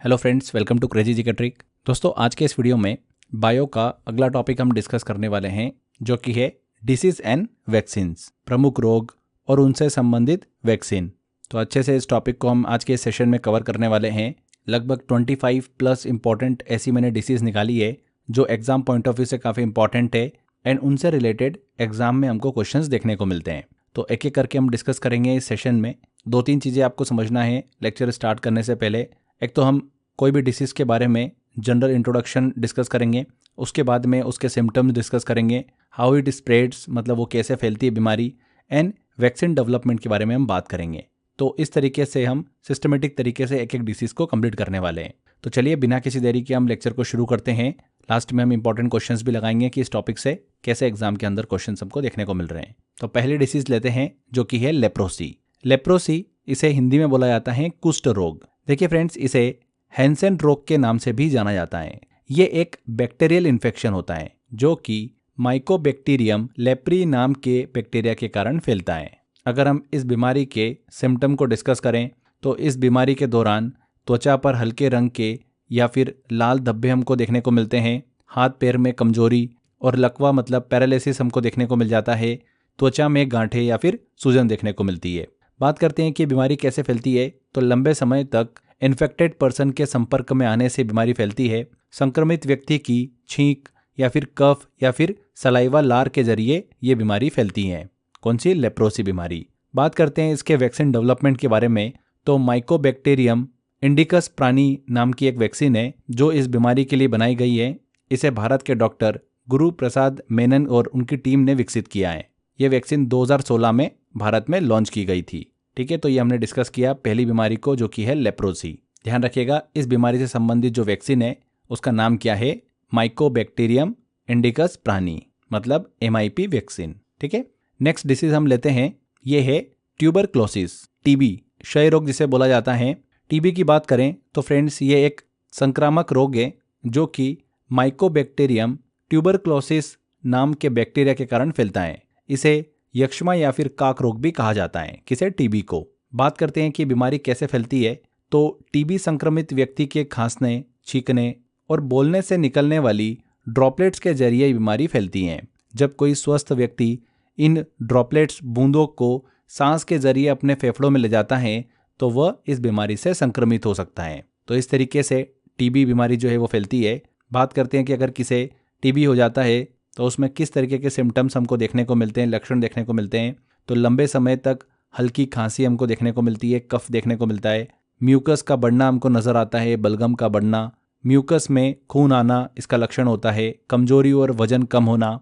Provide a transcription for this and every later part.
Hello friends, welcome to crazy ji का trick. दोस्तों, आज के इस वीडियो में बायो का अगला टॉपिक हम डिस्कस करने वाले हैं, जो कि है डिसीज एंड वैक्सीन्स, प्रमुख रोग और उनसे संबंधित वैक्सीन। तो अच्छे से इस टॉपिक को हम आज के इस सेशन में कवर करने वाले हैं। लगभग 25 प्लस इंपॉर्टेंट ऐसी मैंने डिसीज़ निकाली है जो एग्जाम पॉइंट ऑफ व्यू से काफ़ी इंपॉर्टेंट है एंड उनसे रिलेटेड एग्जाम में हमको क्वेश्चंस देखने को मिलते हैं। तो एक एक करके हम डिस्कस करेंगे इस सेशन में। 2-3 चीज़ें आपको समझना है लेक्चर स्टार्ट करने से पहले। एक तो हम कोई भी डिसीज़ के बारे में जनरल इंट्रोडक्शन डिस्कस करेंगे, उसके बाद में उसके सिम्टम्स डिस्कस करेंगे, हाउ इट स्प्रेड्स मतलब वो कैसे फैलती है बीमारी, एंड वैक्सीन डेवलपमेंट के बारे में हम बात करेंगे। तो इस तरीके से हम सिस्टमेटिक तरीके से एक एक डिसीज़ को कंप्लीट करने वाले हैं। तो चलिए बिना किसी देरी के हम लेक्चर को शुरू करते हैं। लास्ट में हम इंपॉर्टेंट क्वेश्चंस भी लगाएंगे कि इस टॉपिक से कैसे एग्जाम के अंदर क्वेश्चन हमको देखने को मिल रहे हैं। तो पहली डिसीज़ लेते हैं जो कि है लेप्रोसी। लेप्रोसी, इसे हिंदी में बोला जाता है कुष्ठ रोग। देखिए फ्रेंड्स, इसे हैंसेन रोग के नाम से भी जाना जाता है। ये एक बैक्टीरियल इन्फेक्शन होता है जो कि माइकोबैक्टीरियम लेप्री नाम के बैक्टीरिया के कारण फैलता है। अगर हम इस बीमारी के सिम्टम को डिस्कस करें तो इस बीमारी के दौरान त्वचा पर हल्के रंग के या फिर लाल धब्बे हमको देखने को मिलते हैं। हाथ पैर में कमजोरी और लकवा मतलब पैरालिसिस हमको देखने को मिल जाता है। त्वचा में गांठें या फिर सूजन देखने को मिलती है। बात करते हैं कि बीमारी कैसे फैलती है, तो लंबे समय तक इन्फेक्टेड पर्सन के संपर्क में आने से बीमारी फैलती है। संक्रमित व्यक्ति की छींक या फिर कफ या फिर सलाइवा लार के जरिए ये बीमारी फैलती है। कौन सी? लेप्रोसी बीमारी। बात करते हैं इसके वैक्सीन डेवलपमेंट के बारे में, तो माइकोबैक्टीरियम इंडिकस प्राणी नाम की एक वैक्सीन है जो इस बीमारी के लिए बनाई गई है। इसे भारत के डॉक्टर गुरु प्रसाद मेनन और उनकी टीम ने विकसित किया है। ये वैक्सीन 2016 में भारत में लॉन्च की गई थी। ठीक है, तो ये हमने डिस्कस किया पहली बीमारी को जो कि है लेप्रोसी। ध्यान रखिएगा, इस बीमारी से संबंधित जो वैक्सीन है उसका नाम क्या है? माइकोबैक्टीरियम इंडिकस प्राणी मतलब MIP वैक्सीन। ठीक है, नेक्स्ट डिसीज हम लेते हैं, ये है ट्यूबरक्लोसिस, टीबी, क्षय रोग जिसे बोला जाता है। टीबी की बात करें तो फ्रेंड्स, ये एक संक्रामक रोग है जो कि माइकोबैक्टीरियम ट्यूबरक्लोसिस नाम के बैक्टीरिया के कारण फैलता है। इसे यक्ष्मा या फिर काक रोग भी कहा जाता है। किसे? टीबी को। बात करते हैं कि बीमारी कैसे फैलती है, तो टीबी संक्रमित व्यक्ति के खांसने, छींकने और बोलने से निकलने वाली ड्रॉपलेट्स के जरिए बीमारी फैलती है। जब कोई स्वस्थ व्यक्ति इन ड्रॉपलेट्स बूंदों को सांस के जरिए अपने फेफड़ों में ले जाता है तो वह इस बीमारी से संक्रमित हो सकता है। तो इस तरीके से टीबी बीमारी जो है वो फैलती है। बात करते हैं कि अगर किसे टीबी हो जाता है तो उसमें किस तरीके के सिम्टम्स हमको देखने को मिलते हैं, लक्षण देखने को मिलते हैं। तो लंबे समय तक हल्की खांसी हमको देखने को मिलती है, कफ देखने को मिलता है, म्यूकस का बढ़ना हमको नजर आता है, बलगम का बढ़ना, म्यूकस में खून आना इसका लक्षण होता है, कमजोरी और वजन कम होना,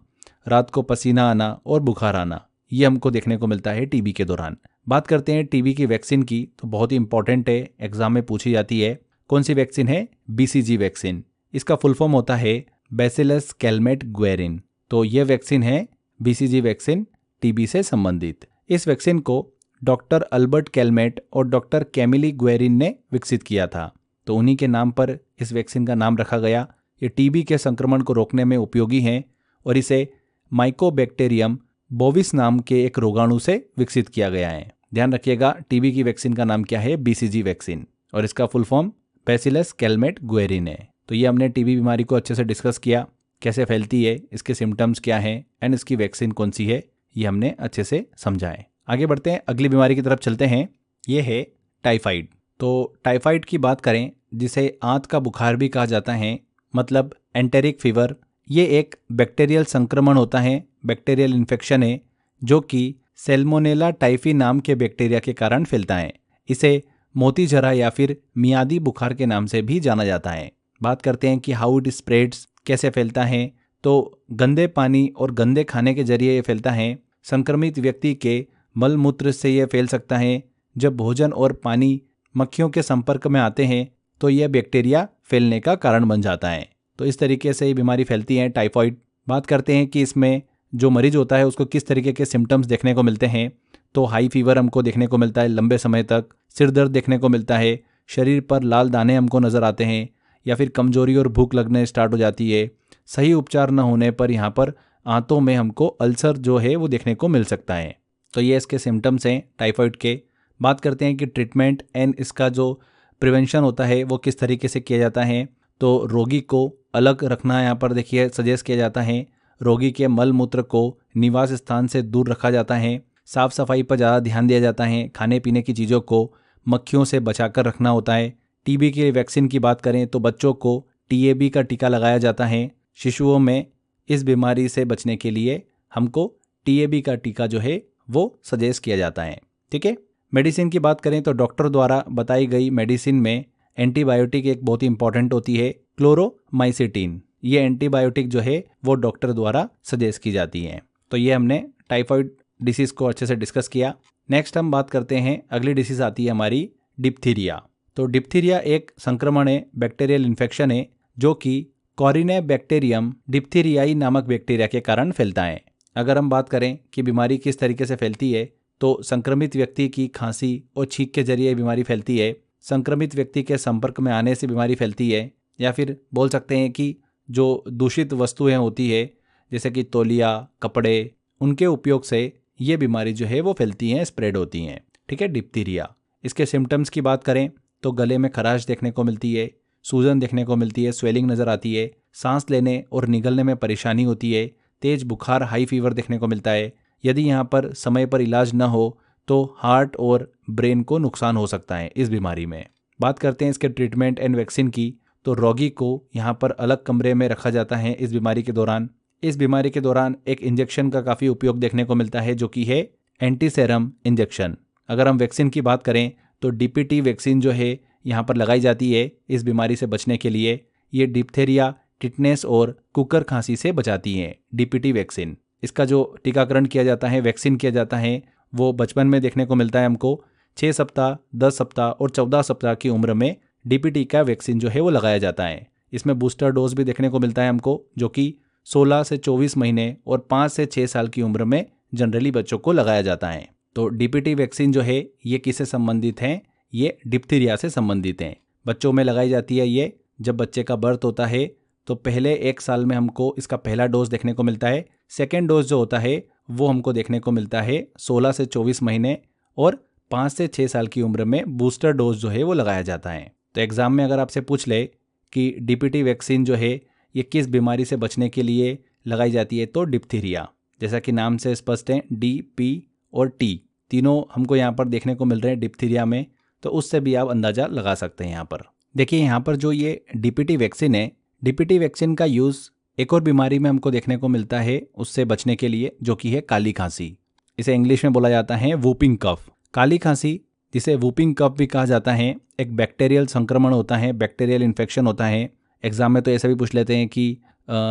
रात को पसीना आना और बुखार आना, ये हमको देखने को मिलता है टीबी के दौरान। बात करते हैं टीबी की वैक्सीन की, तो बहुत ही इंपॉर्टेंट है, एग्जाम में पूछी जाती है। कौन सी वैक्सीन है? BCG vaccine. इसका फुल फॉर्म होता है बैसिलस कैलमेट ग्वेरिन। तो ये वैक्सीन है BCG वैक्सीन, टीबी से संबंधित। इस वैक्सीन को डॉक्टर अल्बर्ट कैलमेट और डॉक्टर कैमिली ग्वेरिन ने विकसित किया था। तो उन्हीं के नाम पर इस वैक्सीन का नाम रखा गया। ये टीबी के संक्रमण को रोकने में उपयोगी है और इसे माइकोबैक्टीरियम बोविस नाम के एक रोगाणु से विकसित किया गया है। ध्यान रखिएगा, टीबी की वैक्सीन का नाम क्या है? BCG वैक्सीन, और इसका फुल फॉर्म बैसिलस कैलमेट ग्वेरिन है। तो ये हमने टीबी बीमारी को अच्छे से डिस्कस किया, कैसे फैलती है, इसके सिम्टम्स क्या हैं एंड इसकी वैक्सीन कौन सी है, ये हमने अच्छे से समझा है। आगे बढ़ते हैं, अगली बीमारी की तरफ चलते हैं। ये है टाइफाइड। तो टाइफाइड की बात करें, जिसे आंत का बुखार भी कहा जाता है, मतलब एंटेरिक फीवर। ये एक बैक्टीरियल संक्रमण होता है, बैक्टीरियल इन्फेक्शन है जो कि सैल्मोनेला टाइफी नाम के बैक्टीरिया के कारण फैलता है। इसे मोतीझरा या फिर मियादी बुखार के नाम से भी जाना जाता है। बात करते हैं कि हाउ इट स्प्रेड्स, कैसे फैलता है, तो गंदे पानी और गंदे खाने के जरिए ये फैलता है। संक्रमित व्यक्ति के मल मूत्र से ये फैल सकता है। जब भोजन और पानी मक्खियों के संपर्क में आते हैं तो यह बैक्टीरिया फैलने का कारण बन जाता है। तो इस तरीके से ये बीमारी फैलती है, टाइफाइड। बात करते हैं कि इसमें जो मरीज होता है उसको किस तरीके के सिम्टम्स देखने को मिलते हैं, तो हाई फीवर हमको देखने को मिलता है लंबे समय तक, सिर दर्द देखने को मिलता है, शरीर पर लाल दाने हमको नज़र आते हैं, या फिर कमजोरी और भूख लगने स्टार्ट हो जाती है। सही उपचार न होने पर यहाँ पर आंतों में हमको अल्सर जो है वो देखने को मिल सकता है। तो ये इसके सिम्टम्स हैं टाइफाइड के। बात करते हैं कि ट्रीटमेंट एंड इसका जो प्रिवेंशन होता है वो किस तरीके से किया जाता है, तो रोगी को अलग रखना यहाँ पर देखिए सजेस्ट किया जाता है। रोगी के मल मूत्र को निवास स्थान से दूर रखा जाता है। साफ सफाई पर ज़्यादा ध्यान दिया जाता है। खाने पीने की चीज़ों को मक्खियों से बचाकर रखना होता है। टीबी के वैक्सीन की बात करें तो बच्चों को टीएबी का टीका लगाया जाता है। शिशुओं में इस बीमारी से बचने के लिए हमको टीएबी का टीका जो है वो सजेस्ट किया जाता है। ठीक है। मेडिसिन की बात करें तो डॉक्टर द्वारा बताई गई मेडिसिन में एंटीबायोटिक एक बहुत ही इंपॉर्टेंट होती है, क्लोरोमाइसिटिन। ये एंटीबायोटिक जो है वो डॉक्टर द्वारा सजेस्ट की जाती है। तो ये हमने टाइफाइड डिसीज़ को अच्छे से डिस्कस किया। नेक्स्ट हम बात करते हैं, अगली डिसीज़ आती है हमारी डिप्थीरिया। तो डिप्थीरिया एक संक्रमण है, बैक्टीरियल इन्फेक्शन है जो कि कॉरिनेबैक्टीरियम डिप्थीरियाई नामक बैक्टीरिया के कारण फैलता है। अगर हम बात करें कि बीमारी किस तरीके से फैलती है तो संक्रमित व्यक्ति की खांसी और छींक के जरिए बीमारी फैलती है। संक्रमित व्यक्ति के संपर्क में आने से बीमारी फैलती है, या फिर बोल सकते हैं कि जो दूषित वस्तुएं होती है जैसे कि तौलिया, कपड़े, उनके उपयोग से ये बीमारी जो है वो फैलती हैं, स्प्रेड होती हैं। ठीक है, डिप्थीरिया। इसके सिम्टम्स की बात करें तो गले में खराश देखने को मिलती है, सूजन देखने को मिलती है, स्वेलिंग नज़र आती है, सांस लेने और निगलने में परेशानी होती है, तेज बुखार, हाई फीवर देखने को मिलता है। यदि यहाँ पर समय पर इलाज न हो तो हार्ट और ब्रेन को नुकसान हो सकता है इस बीमारी में। बात करते हैं इसके ट्रीटमेंट एंड वैक्सीन की, तो रोगी को यहाँ पर अलग कमरे में रखा जाता है इस बीमारी के दौरान। इस बीमारी के दौरान एक इंजेक्शन का काफ़ी उपयोग देखने को मिलता है जो कि है एंटीसेरम इंजेक्शन। अगर हम वैक्सीन की बात करें तो डीपीटी वैक्सीन जो है यहाँ पर लगाई जाती है इस बीमारी से बचने के लिए। ये डिप्थेरिया, टिटनेस और कुकर खांसी से बचाती है डीपीटी वैक्सीन। इसका जो टीकाकरण किया जाता है, वैक्सीन किया जाता है, वो बचपन में देखने को मिलता है हमको। 6 सप्ताह, 10 सप्ताह और 14 सप्ताह की उम्र में डीपीटी का वैक्सीन जो है वो लगाया जाता है। इसमें बूस्टर डोज भी देखने को मिलता है हमको जो कि 16 से 24 महीने और 5 से 6 साल की उम्र में जनरली बच्चों को लगाया जाता है। तो डीपीटी वैक्सीन जो है ये किससे संबंधित हैं? ये डिप्थीरिया से संबंधित हैं। बच्चों में लगाई जाती है ये जब बच्चे का बर्थ होता है तो पहले 1 साल में हमको इसका पहला डोज देखने को मिलता है। सेकेंड डोज जो होता है वो हमको देखने को मिलता है 16 से 24 महीने और 5 से 6 साल की उम्र में बूस्टर डोज जो है वो लगाया जाता है। तो एग्ज़ाम में अगर आपसे पूछ ले कि डीपीटी वैक्सीन जो है ये किस बीमारी से बचने के लिए लगाई जाती है तो डिप्थीरिया, जैसा कि नाम से स्पष्ट है, डी, पी और टी तीनों हमको यहाँ पर देखने को मिल रहे हैं डिप्थीरिया में, तो उससे भी आप अंदाज़ा लगा सकते हैं। यहाँ पर देखिए, यहाँ पर जो ये डीपीटी वैक्सीन है, डीपीटी वैक्सीन का यूज़ एक और बीमारी में हमको देखने को मिलता है उससे बचने के लिए जो कि है काली खांसी। इसे इंग्लिश में बोला जाता है वूपिंग कफ। काली खांसी, जिसे वूपिंग कफ भी कहा जाता है, एक बैक्टीरियल संक्रमण होता है, बैक्टीरियल इन्फेक्शन होता है। एग्जाम में तो ऐसा भी पूछ लेते हैं कि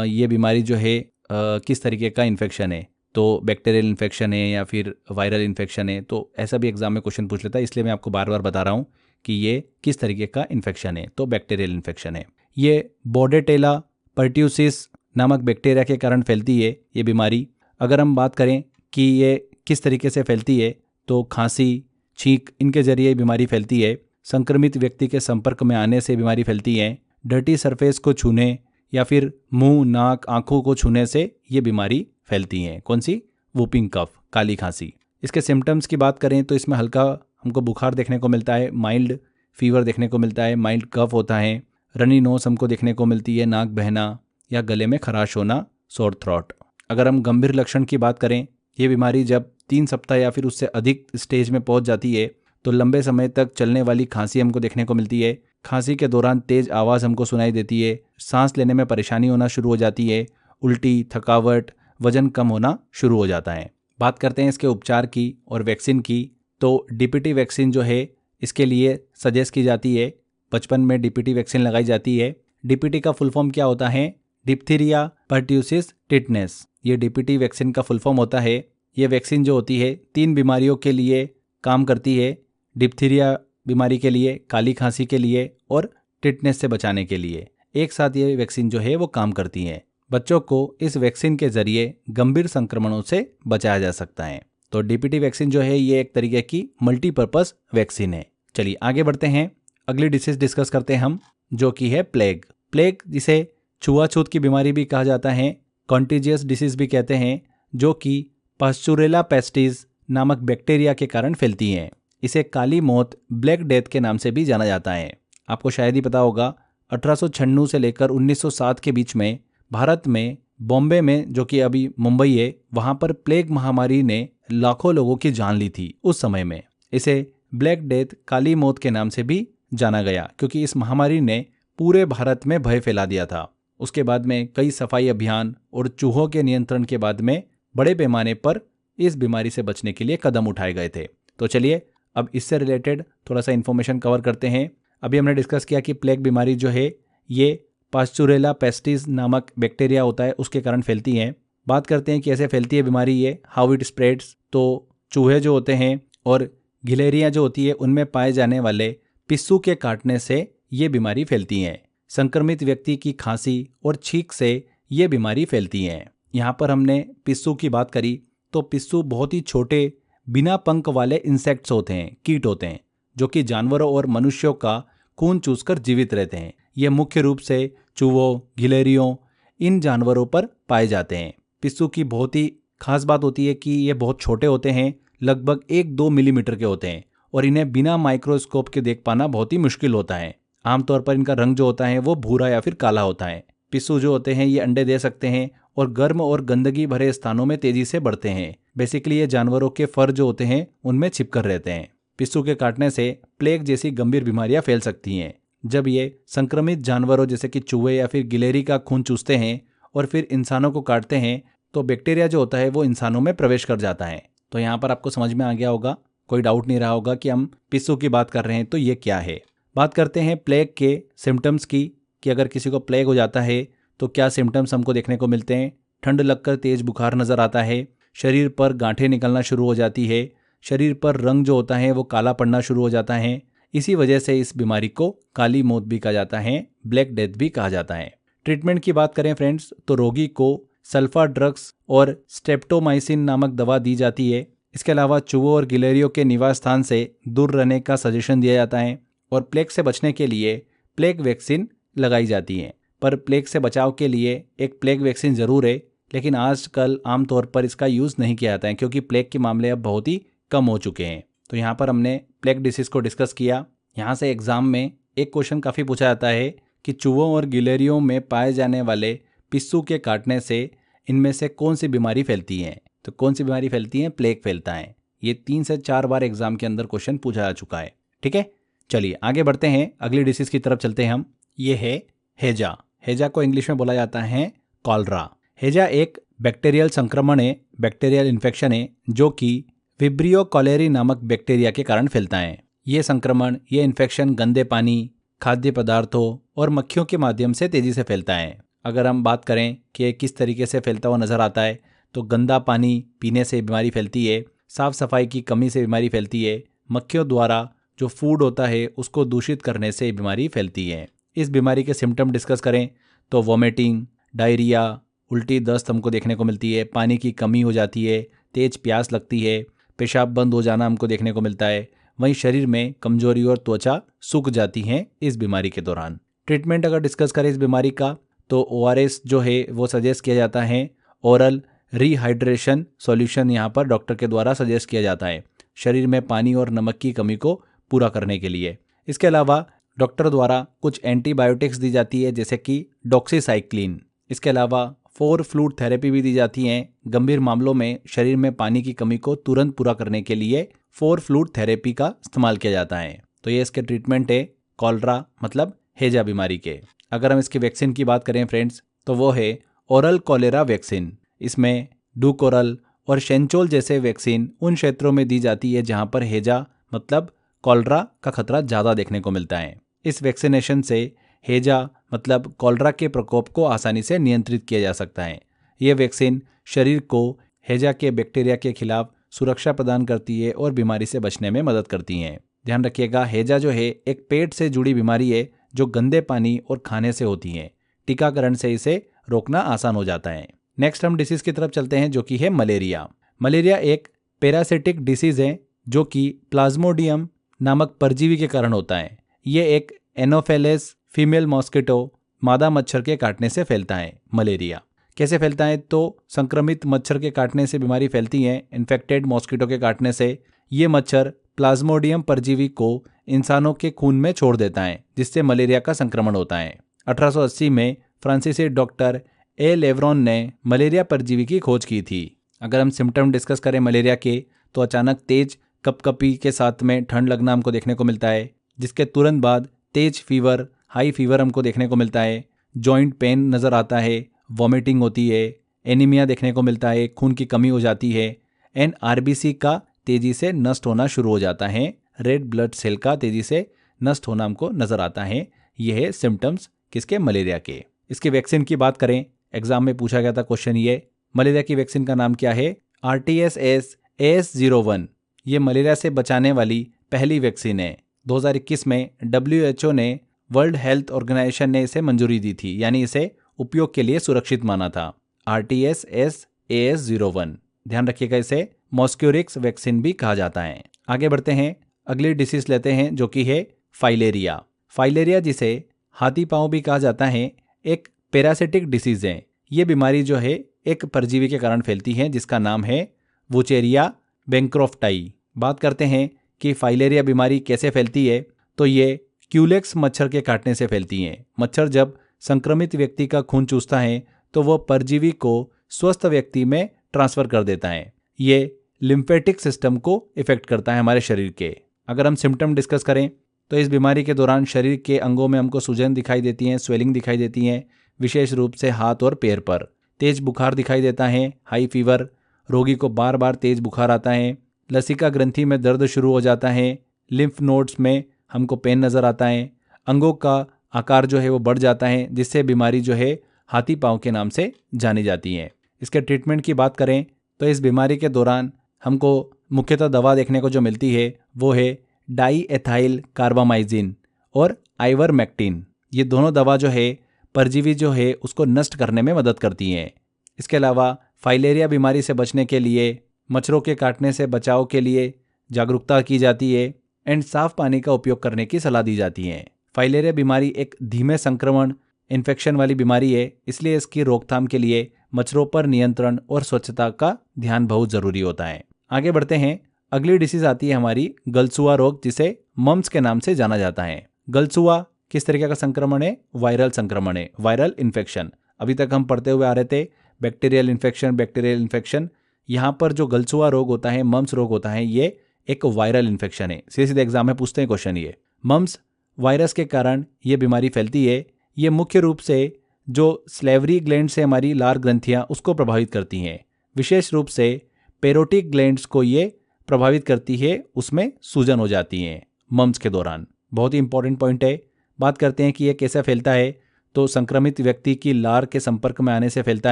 ये बीमारी जो है किस तरीके का इन्फेक्शन है, तो बैक्टीरियल इन्फेक्शन है या फिर वायरल इन्फेक्शन है, तो ऐसा भी एग्जाम में क्वेश्चन पूछ लेता है। इसलिए मैं आपको बार बार बता रहा हूँ कि ये किस तरीके का इन्फेक्शन है, तो बैक्टीरियल इन्फेक्शन है। ये बोर्डेटेला पर्ट्यूसिस नामक बैक्टीरिया के कारण फैलती है ये बीमारी। अगर हम बात करें कि ये किस तरीके से फैलती है तो खांसी, छींक, इनके जरिए बीमारी फैलती है। संक्रमित व्यक्ति के संपर्क में आने से बीमारी फैलती है। डर्टी सरफेस को छूने या फिर मुंह, नाक, आंखों को छूने से ये बीमारी फैलती है। कौन सी? वूपिंग कफ, काली खांसी। इसके सिम्टम्स की बात करें तो इसमें हल्का हमको बुखार देखने को मिलता है, माइल्ड फीवर देखने को मिलता है, माइल्ड कफ होता है, रनी नोज हमको देखने को मिलती है, नाक बहना या गले में खराश होना, सोर थ्रोट। अगर हम गंभीर लक्षण की बात करें, ये बीमारी जब 3 सप्ताह या फिर उससे अधिक स्टेज में पहुंच जाती है तो लंबे समय तक चलने वाली खांसी हमको देखने को मिलती है। खांसी के दौरान तेज आवाज़ हमको सुनाई देती है, सांस लेने में परेशानी होना शुरू हो जाती है, उल्टी, थकावट, वजन कम होना शुरू हो जाता है। बात करते हैं इसके उपचार की और वैक्सीन की, तो डीपीटी वैक्सीन जो है इसके लिए सजेस्ट की जाती है, बचपन में डीपीटी वैक्सीन लगाई जाती है। डीपीटी का फुल फॉर्म क्या होता है? Diphtheria pertussis tetanus. ये डीपीटी वैक्सीन का फुल फॉर्म होता है। ये वैक्सीन जो होती है 3 बीमारियों के लिए काम करती है, डिप्थीरिया बीमारी के लिए, काली खांसी के लिए और टिटनेस से बचाने के लिए। एक साथ ये वैक्सीन जो है वो काम करती है। बच्चों को इस वैक्सीन के जरिए गंभीर संक्रमणों से बचाया जा सकता है। तो डीपीटी वैक्सीन जो है ये एक तरीके की मल्टीपर्पज़ वैक्सीन है। चलिए आगे बढ़ते हैं, अगली डिसीज डिस्कस करते हैं हम, जो कि है प्लेग। प्लेग, जिसे छुआछूत की बीमारी भी कहा जाता है, कॉन्टीजियस डिसीज भी कहते हैं, जो कि पास्चुरेला पेस्टिस नामक बैक्टीरिया के कारण फैलती हैं। इसे काली मौत, ब्लैक डेथ के नाम से भी जाना जाता है। आपको शायद ही पता होगा 1896 से लेकर 1907 के बीच में भारत में बॉम्बे में, जो कि अभी मुंबई है, वहाँ पर प्लेग महामारी ने लाखों लोगों की जान ली थी उस समय में। इसे ब्लैक डेथ, काली मौत के नाम से भी जाना गया क्योंकि इस महामारी ने पूरे भारत में भय फैला दिया था। उसके बाद में कई सफाई अभियान और चूहों के नियंत्रण के बाद में बड़े पैमाने पर इस बीमारी से बचने के लिए कदम उठाए गए थे। तो चलिए अब इससे रिलेटेड थोड़ा सा इन्फॉर्मेशन कवर करते हैं। अभी हमने डिस्कस किया कि प्लेग बीमारी जो है ये पास्चुरेला पेस्टिस नामक बैक्टीरिया होता है, उसके कारण फैलती है। बात करते हैं कि कैसे फैलती है बीमारी ये, हाउ इट स्प्रेड्स। तो चूहे जो होते हैं और गिलहरियाँ जो होती है उनमें पाए जाने वाले पिस्सू के काटने से ये बीमारी फैलती है। संक्रमित व्यक्ति की खांसी और छींक से ये बीमारी फैलती है। यहाँ पर हमने पिस्सू की बात करी तो पिस्सू बहुत ही छोटे बिना पंख वाले इंसेक्ट्स होते हैं, कीट होते हैं, जो कि जानवरों और मनुष्यों का खून चूसकर जीवित रहते हैं। ये मुख्य रूप से चूहों, गिलहरियों, इन जानवरों पर पाए जाते हैं। पिस्सू की बहुत ही खास बात होती है कि ये बहुत छोटे होते हैं, लगभग 1-2 मिलीमीटर के होते हैं और इन्हें बिना माइक्रोस्कोप के देख पाना बहुत ही मुश्किल होता है। आमतौर पर इनका रंग जो होता है वो भूरा या फिर काला होता है। पिस्सू जो होते हैं ये अंडे दे सकते हैं और गर्म और गंदगी भरे स्थानों में तेजी से बढ़ते हैं। बेसिकली ये जानवरों के फर जो होते हैं उनमें छिपकर रहते हैं। पिस्सू के काटने से प्लेग जैसी गंभीर बीमारियां फैल सकती हैं। जब ये संक्रमित जानवरों जैसे कि चूहे या फिर गिलहरी का खून चूसते हैं और फिर इंसानों को काटते हैं तो बैक्टीरिया जो होता है वो इंसानों में प्रवेश कर जाता है। तो यहाँ पर आपको समझ में आ गया होगा, कोई डाउट नहीं रहा होगा कि हम पिस्सू की बात कर रहे हैं तो ये क्या है। बात करते हैं प्लेग के सिम्टम्स की कि अगर किसी को प्लेग हो जाता है तो क्या सिम्टम्स हमको देखने को मिलते हैं। ठंड लगकर तेज बुखार नजर आता है, शरीर पर गांठें निकलना शुरू हो जाती है, शरीर पर रंग जो होता है वो काला पड़ना शुरू हो जाता है। इसी वजह से इस बीमारी को काली मौत भी कहा जाता है, ब्लैक डेथ भी कहा जाता है। ट्रीटमेंट की बात करें फ्रेंड्स तो रोगी को सल्फा ड्रग्स और स्ट्रेप्टोमाइसिन नामक दवा दी जाती है। इसके अलावा चूहों और गिलहरियों के निवास स्थान से दूर रहने का सजेशन दिया जाता है और प्लेग से बचने के लिए प्लेग वैक्सीन लगाई जाती है। पर प्लेग से बचाव के लिए एक प्लेग वैक्सीन ज़रूर है, लेकिन आजकल आमतौर पर इसका यूज़ नहीं किया जाता है क्योंकि प्लेग के मामले अब बहुत ही कम हो चुके हैं। तो यहाँ पर हमने प्लेग डिसीज़ को डिस्कस किया। यहाँ से एग्जाम में एक क्वेश्चन काफ़ी पूछा जाता है कि चूहों और गिलहरियों में पाए जाने वाले पिस्सू के काटने से इनमें से कौन सी बीमारी फैलती है। तो कौन सी बीमारी फैलती है, प्लेग फैलता है। ये 3 से 4 बार एग्जाम के अंदर क्वेश्चन पूछा जा चुका है। ठीक है, चलिए आगे बढ़ते हैं, अगली डिसीज़ की तरफ चलते हैं हम। ये है हैजा। हैजा को इंग्लिश में बोला जाता है कॉलरा। हैजा एक बैक्टीरियल संक्रमण है, बैक्टीरियल इन्फेक्शन है जो कि विब्रियो कॉलेरी नामक बैक्टीरिया के कारण फैलता है। ये संक्रमण, ये इन्फेक्शन गंदे पानी, खाद्य पदार्थों और मक्खियों के माध्यम से तेजी से फैलता है। अगर हम बात करें कि किस तरीके से फैलता हुआ नजर आता है तो गंदा पानी पीने से बीमारी फैलती है, साफ सफाई की कमी से बीमारी फैलती है, मक्खियों द्वारा जो फूड होता है उसको दूषित करने से बीमारी फैलती है। इस बीमारी के सिम्टम डिस्कस करें तो वॉमिटिंग, डायरिया, उल्टी, दस्त हमको देखने को मिलती है, पानी की कमी हो जाती है, तेज प्यास लगती है, पेशाब बंद हो जाना हमको देखने को मिलता है। वहीं शरीर में कमजोरी और त्वचा सूख जाती है इस बीमारी के दौरान। ट्रीटमेंट अगर डिस्कस करें इस बीमारी का तो ORS जो है वो सजेस्ट किया जाता है। ओरल रिहाइड्रेशन सॉल्यूशन यहाँ पर डॉक्टर के द्वारा सजेस्ट किया जाता है शरीर में पानी और नमक की कमी को पूरा करने के लिए। इसके अलावा डॉक्टर द्वारा कुछ एंटीबायोटिक्स दी जाती है जैसे कि डॉक्सीसाइक्लिन। इसके अलावा 4 फ्लूइड थेरेपी भी दी जाती हैं। गंभीर मामलों में शरीर में पानी की कमी को तुरंत पूरा करने के लिए 4 फ्लूइड थेरेपी का इस्तेमाल किया जाता है। तो ये इसके ट्रीटमेंट है कॉलरा मतलब हैजा बीमारी के। अगर हम इसकी वैक्सीन की बात करें फ्रेंड्स तो वो है ओरल कॉलेरा वैक्सीन। इसमें डूकोरल और शेंचोल जैसे वैक्सीन उन क्षेत्रों में दी जाती है जहां पर हैजा मतलब कॉलरा का खतरा ज़्यादा देखने को मिलता है। इस वैक्सीनेशन से हैजा मतलब कॉलरा के प्रकोप को आसानी से नियंत्रित किया जा सकता है। ये वैक्सीन शरीर को हैजा के बैक्टीरिया के खिलाफ सुरक्षा प्रदान करती है और बीमारी से बचने में मदद करती हैं। ध्यान रखिएगा, हैजा जो है एक पेट से जुड़ी बीमारी है जो गंदे पानी और खाने से होती है। टीकाकरण से इसे रोकना आसान हो जाता है। नेक्स्ट हम डिसीज़ की तरफ चलते हैं जो कि है मलेरिया। मलेरिया एक पैरासिटिक डिसीज़ है जो कि प्लाज्मोडियम नामक परजीवी के कारण होता है। ये एक एनोफेलेस फीमेल मॉस्किटो मादा मच्छर के काटने से फैलता है। मलेरिया कैसे फैलता है तो संक्रमित मच्छर के काटने से बीमारी फैलती है। इन्फेक्टेड मॉस्किटो के काटने से ये मच्छर प्लाज्मोडियम परजीवी को इंसानों के खून में छोड़ देता है, जिससे मलेरिया का संक्रमण होता है। 1880 में फ्रांसीसी डॉक्टर ए लेवरॉन ने मलेरिया परजीवी की खोज की थी। अगर हम सिम्टम डिस्कस करें मलेरिया के, तो अचानक तेज कपकपी के साथ में ठंड लगना हमको देखने को मिलता है, जिसके तुरंत बाद तेज फीवर, हाई फीवर हमको देखने को मिलता है। जॉइंट पेन नज़र आता है, वॉमिटिंग होती है, एनीमिया देखने को मिलता है, खून की कमी हो जाती है, एंड आरबीसी का तेजी से नष्ट होना शुरू हो जाता है, रेड ब्लड सेल का तेजी से नष्ट होना हमको नज़र आता है। यह है सिम्टम्स किसके? मलेरिया के। इसकी वैक्सीन की बात करें, एग्जाम में पूछा गया था क्वेश्चन ये, मलेरिया की वैक्सीन का नाम क्या है? RTS-AS01। ये मलेरिया से बचाने वाली पहली वैक्सीन है। 2021 में WHO ने, वर्ल्ड हेल्थ ऑर्गेनाइजेशन ने इसे मंजूरी दी थी, यानी इसे उपयोग के लिए सुरक्षित माना था। RTS-AS01, ध्यान रखिएगा, इसे मॉस्क्यूरिक्स वैक्सीन भी कहा जाता है। आगे बढ़ते हैं, अगली डिसीज लेते हैं जो कि है फाइलेरिया। फाइलेरिया, जिसे हाथी पांव भी कहा जाता है, एक पैरासिटिक डिसीज है। ये बीमारी जो है एक परजीवी के कारण फैलती है, जिसका नाम है वुचेरिया बैंक्रोफ्टाई। बात करते हैं कि फाइलेरिया बीमारी कैसे फैलती है, तो ये क्यूलेक्स मच्छर के काटने से फैलती है। मच्छर जब संक्रमित व्यक्ति का खून चूसता है तो वह परजीवी को स्वस्थ व्यक्ति में ट्रांसफर कर देता है। ये लिम्फेटिक सिस्टम को इफेक्ट करता है हमारे शरीर के। अगर हम सिम्टम डिस्कस करें, तो इस बीमारी के दौरान शरीर के अंगों में हमको सूजन दिखाई देती हैं, स्वेलिंग दिखाई देती हैं, विशेष रूप से हाथ और पैर पर। तेज बुखार दिखाई देता है, हाई फीवर, रोगी को बार बार तेज बुखार आता है, लसिका ग्रंथि में दर्द शुरू हो जाता है, लिम्फ नोड्स में हमको पेन नज़र आता है, अंगों का आकार जो है वो बढ़ जाता है, जिससे बीमारी जो है हाथी पांव के नाम से जानी जाती है। इसके ट्रीटमेंट की बात करें, तो इस बीमारी के दौरान हमको मुख्यतः दवा देखने को जो मिलती है वो है डाईएथाइल कार्बामाइजिन और आइवरमेक्टिन। ये दोनों दवा जो है परजीवी जो है उसको नष्ट करने में मदद करती हैं। इसके अलावा फाइलेरिया बीमारी से बचने के लिए, मच्छरों के काटने से बचाव के लिए जागरूकता की जाती है एंड साफ पानी का उपयोग करने की सलाह दी जाती है। फाइलेरिया बीमारी एक धीमे संक्रमण इन्फेक्शन वाली बीमारी है, इसलिए इसकी रोकथाम के लिए मच्छरों पर नियंत्रण और स्वच्छता का ध्यान बहुत ज़रूरी होता है। आगे बढ़ते हैं, अगली डिसीज आती है हमारी गलसुआ रोग, जिसे मम्स के नाम से जाना जाता है। गलसुआ किस तरीके का संक्रमण है? वायरल संक्रमण है, वायरल इन्फेक्शन। अभी तक हम पढ़ते हुए आ रहे थे बैक्टीरियल इन्फेक्शन। यहाँ पर जो गलसुआ रोग होता है, मम्स रोग होता है, ये एक वायरल इन्फेक्शन है। सीधे सीधे एग्जाम में पूछते हैं क्वेश्चन ये। मम्स वायरस के कारण ये बीमारी फैलती है। ये मुख्य रूप से जो स्लेवरी ग्लैंड से हमारी लार ग्रंथियाँ उसको प्रभावित करती हैं। विशेष रूप से पेरोटिक ग्लैंड्स को ये प्रभावित करती है, उसमें सूजन हो जाती है मम्स के दौरान। बहुत ही इंपॉर्टेंट पॉइंट है। बात करते हैं कि ये कैसे फैलता है, तो संक्रमित व्यक्ति की लार के संपर्क में आने से फैलता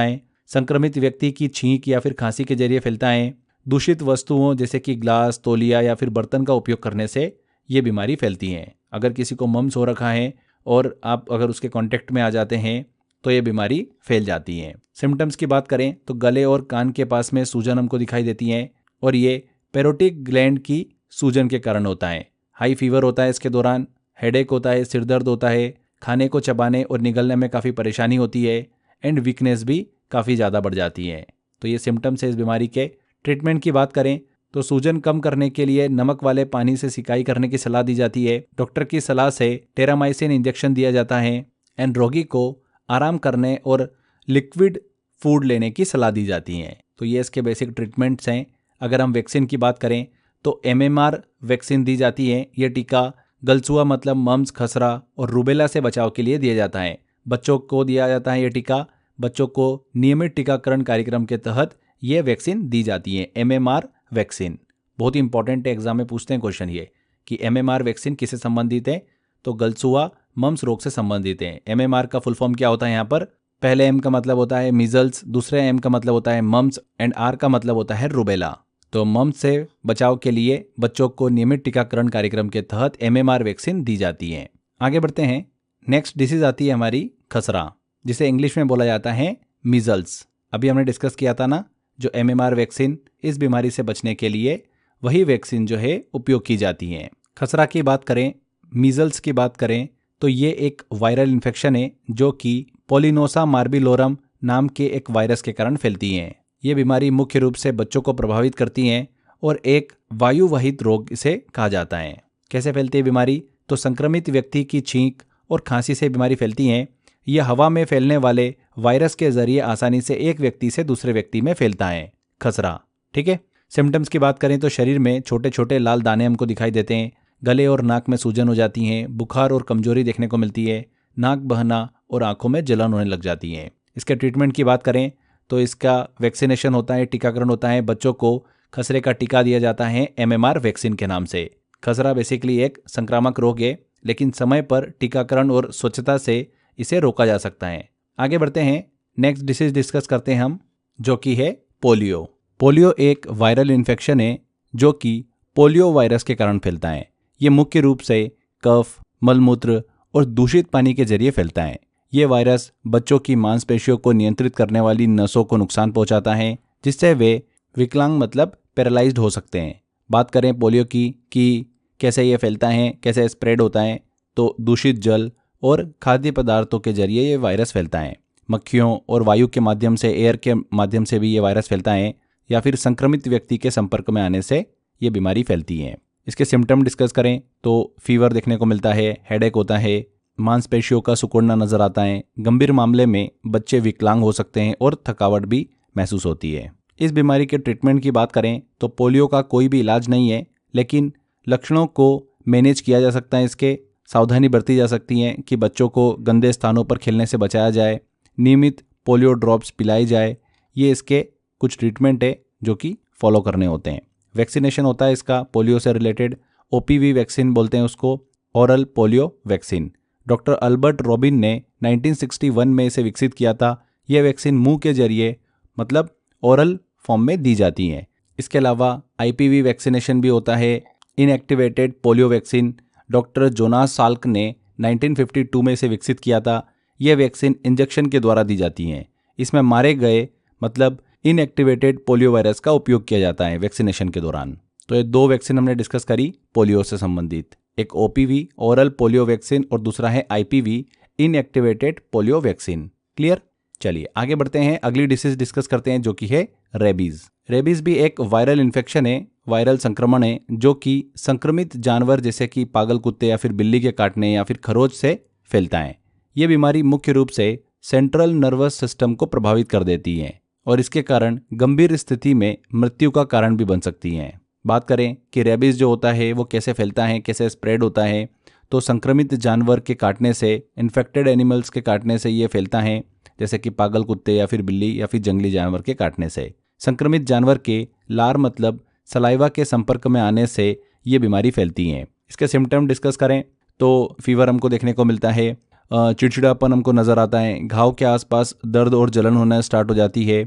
है, संक्रमित व्यक्ति की छींक या फिर खांसी के जरिए फैलता है, दूषित वस्तुओं जैसे कि ग्लास, तौलिया या फिर बर्तन का उपयोग करने से ये बीमारी फैलती है। अगर किसी को मम्स हो रखा है और आप अगर उसके कांटेक्ट में आ जाते हैं तो ये बीमारी फैल जाती है। सिम्टम्स की बात करें तो गले और कान के पास में सूजन हमको दिखाई देती है और ये पेरोटिक ग्लैंड की सूजन के कारण होता है। हाई फीवर होता है इसके दौरान, हेडेक होता है, सिर दर्द होता है, खाने को चबाने और निगलने में काफ़ी परेशानी होती है एंड वीकनेस भी काफ़ी ज़्यादा बढ़ जाती है। तो ये सिम्टम्स है इस बीमारी के। ट्रीटमेंट की बात करें तो सूजन कम करने के लिए नमक वाले पानी से सिकाई करने की सलाह दी जाती है। डॉक्टर की सलाह से टेरामाइसिन इंजेक्शन दिया जाता है एंड रोगी को आराम करने और लिक्विड फूड लेने की सलाह दी जाती है। तो ये इसके बेसिक ट्रीटमेंट्स हैं। अगर हम वैक्सीन की बात करें तो MMR वैक्सीन दी जाती है। ये टीका गलसुआ मतलब मम्स, खसरा और रूबेला से बचाव के लिए दिया जाता है। बच्चों को दिया जाता है ये टीका। बच्चों को नियमित टीकाकरण कार्यक्रम के तहत ये वैक्सीन दी जाती है, MMR वैक्सीन। बहुत ही इंपॉर्टेंट है, एग्जाम में पूछते हैं क्वेश्चन ये कि MMR वैक्सीन किससे संबंधित है, तो गलसुआ मम्स रोग से संबंधित है। MMR का फुल फॉर्म क्या होता है? यहाँ पर पहले M का मतलब होता है मीजल्स, दूसरे M का मतलब होता है मम्स एंड R का मतलब होता है रूबेला। तो मम्स से बचाव के लिए बच्चों को नियमित टीकाकरण कार्यक्रम के तहत MMR वैक्सीन दी जाती है। आगे बढ़ते हैं, नेक्स्ट डिसीज आती है हमारी खसरा, जिसे इंग्लिश में बोला जाता है मीजल्स। अभी हमने डिस्कस किया था ना, जो MMR वैक्सीन, इस बीमारी से बचने के लिए वही वैक्सीन जो है उपयोग की जाती है। खसरा की बात करें, मीजल्स की बात करें तो ये एक वायरल इन्फेक्शन है जो कि पोलिनोसा मार्बिलोरम नाम के एक वायरस के कारण फैलती है। ये बीमारी मुख्य रूप से बच्चों को प्रभावित करती है और एक वायुवाहित रोग इसे कहा जाता है। कैसे फैलती है बीमारी? तो संक्रमित व्यक्ति की छींक और खांसी से बीमारी फैलती है। यह हवा में फैलने वाले वायरस के जरिए आसानी से एक व्यक्ति से दूसरे व्यक्ति में फैलता है। खसरा, ठीक है। सिम्टम्स की बात करें तो शरीर में छोटे छोटे लाल दाने हमको दिखाई देते हैं, गले और नाक में सूजन हो जाती हैं, बुखार और कमजोरी देखने को मिलती है, नाक बहना और आंखों में जलन होने लग जाती है। इसके ट्रीटमेंट की बात करें तो इसका वैक्सीनेशन होता है, टीकाकरण होता है। बच्चों को खसरे का टीका दिया जाता है MMR वैक्सीन के नाम से। खसरा बेसिकली एक संक्रामक रोग है, लेकिन समय पर टीकाकरण और स्वच्छता से इसे रोका जा सकता है। आगे बढ़ते हैं, नेक्स्ट डिसीज डिस्कस करते हैं हम, जो कि है पोलियो। पोलियो एक वायरल इन्फेक्शन है जो कि पोलियो वायरस के कारण फैलता है। ये मुख्य रूप से कफ, मलमूत्र और दूषित पानी के जरिए फैलता है। ये वायरस बच्चों की मांसपेशियों को नियंत्रित करने वाली नसों को नुकसान पहुंचाता है, जिससे वे विकलांग मतलब पैरालाइज्ड हो सकते हैं। बात करें पोलियो की कि कैसे ये फैलता है, कैसे स्प्रेड होता है, तो दूषित जल और खाद्य पदार्थों के जरिए ये वायरस फैलता है। मक्खियों और वायु के माध्यम से, एयर के माध्यम से भी ये वायरस फैलता है, या फिर संक्रमित व्यक्ति के संपर्क में आने से ये बीमारी फैलती है। इसके सिम्टम डिस्कस करें तो फीवर देखने को मिलता है, हेडेक होता है, मांसपेशियों का सिकुड़ना नजर आता है। गंभीर मामले में बच्चे विकलांग हो सकते हैं और थकावट भी महसूस होती है। इस बीमारी के ट्रीटमेंट की बात करें तो पोलियो का कोई भी इलाज नहीं है, लेकिन लक्षणों को मैनेज किया जा सकता है। इसके सावधानी बरती जा सकती है कि बच्चों को गंदे स्थानों पर खेलने से बचाया जाए, नियमित पोलियो ड्रॉप्स पिलाई जाए। ये इसके कुछ ट्रीटमेंट है जो कि फॉलो करने होते हैं। वैक्सीनेशन होता है इसका पोलियो से रिलेटेड, OPV वैक्सीन बोलते हैं उसको, oral polio vaccine. Doctor Albert robin ने 1961 में इसे विकसित किया था। यह वैक्सीन मुंह के जरिए मतलब ओरल फॉर्म में दी जाती है। इसके अलावा IPV वैक्सीनेशन भी होता है, inactivated polio vaccine. Doctor Jonas Salk ने 1952 में इसे विकसित किया था। यह वैक्सीन इंजेक्शन के द्वारा दी जाती हैं। इसमें मारे गए मतलब इनएक्टिवेटेड पोलियो वायरस का उपयोग किया जाता है वैक्सीनेशन के दौरान। तो ये दो वैक्सीन हमने डिस्कस करी पोलियो से संबंधित, एक OPV ओरल पोलियो वैक्सीन और दूसरा है IPV inactivated polio vaccine. Clear? चलिए आगे बढ़ते हैं, अगली डिसीज डिस्कस करते हैं जो कि है रेबीज। रेबीज भी एक वायरल इन्फेक्शन है, वायरल संक्रमण है जो कि संक्रमित जानवर जैसे कि पागल कुत्ते या फिर बिल्ली के काटने या फिर खरोच से फैलता है। ये बीमारी मुख्य रूप से सेंट्रल नर्वस सिस्टम को प्रभावित कर देती है और इसके कारण गंभीर स्थिति में मृत्यु का कारण भी बन सकती है। बात करें कि रेबीज जो होता है वो कैसे फैलता है, कैसे स्प्रेड होता है, तो संक्रमित जानवर के काटने से, इन्फेक्टेड एनिमल्स के काटने से ये फैलता है, जैसे कि पागल कुत्ते या फिर बिल्ली या फिर जंगली जानवर के काटने से। संक्रमित जानवर के लार मतलब सलाइवा के संपर्क में आने से ये बीमारी फैलती है। इसके सिम्टम डिस्कस करें तो फीवर हमको देखने को मिलता है, चिड़चिड़ापन हमको नज़र आता है, घाव के आसपास दर्द और जलन होना स्टार्ट हो जाती है।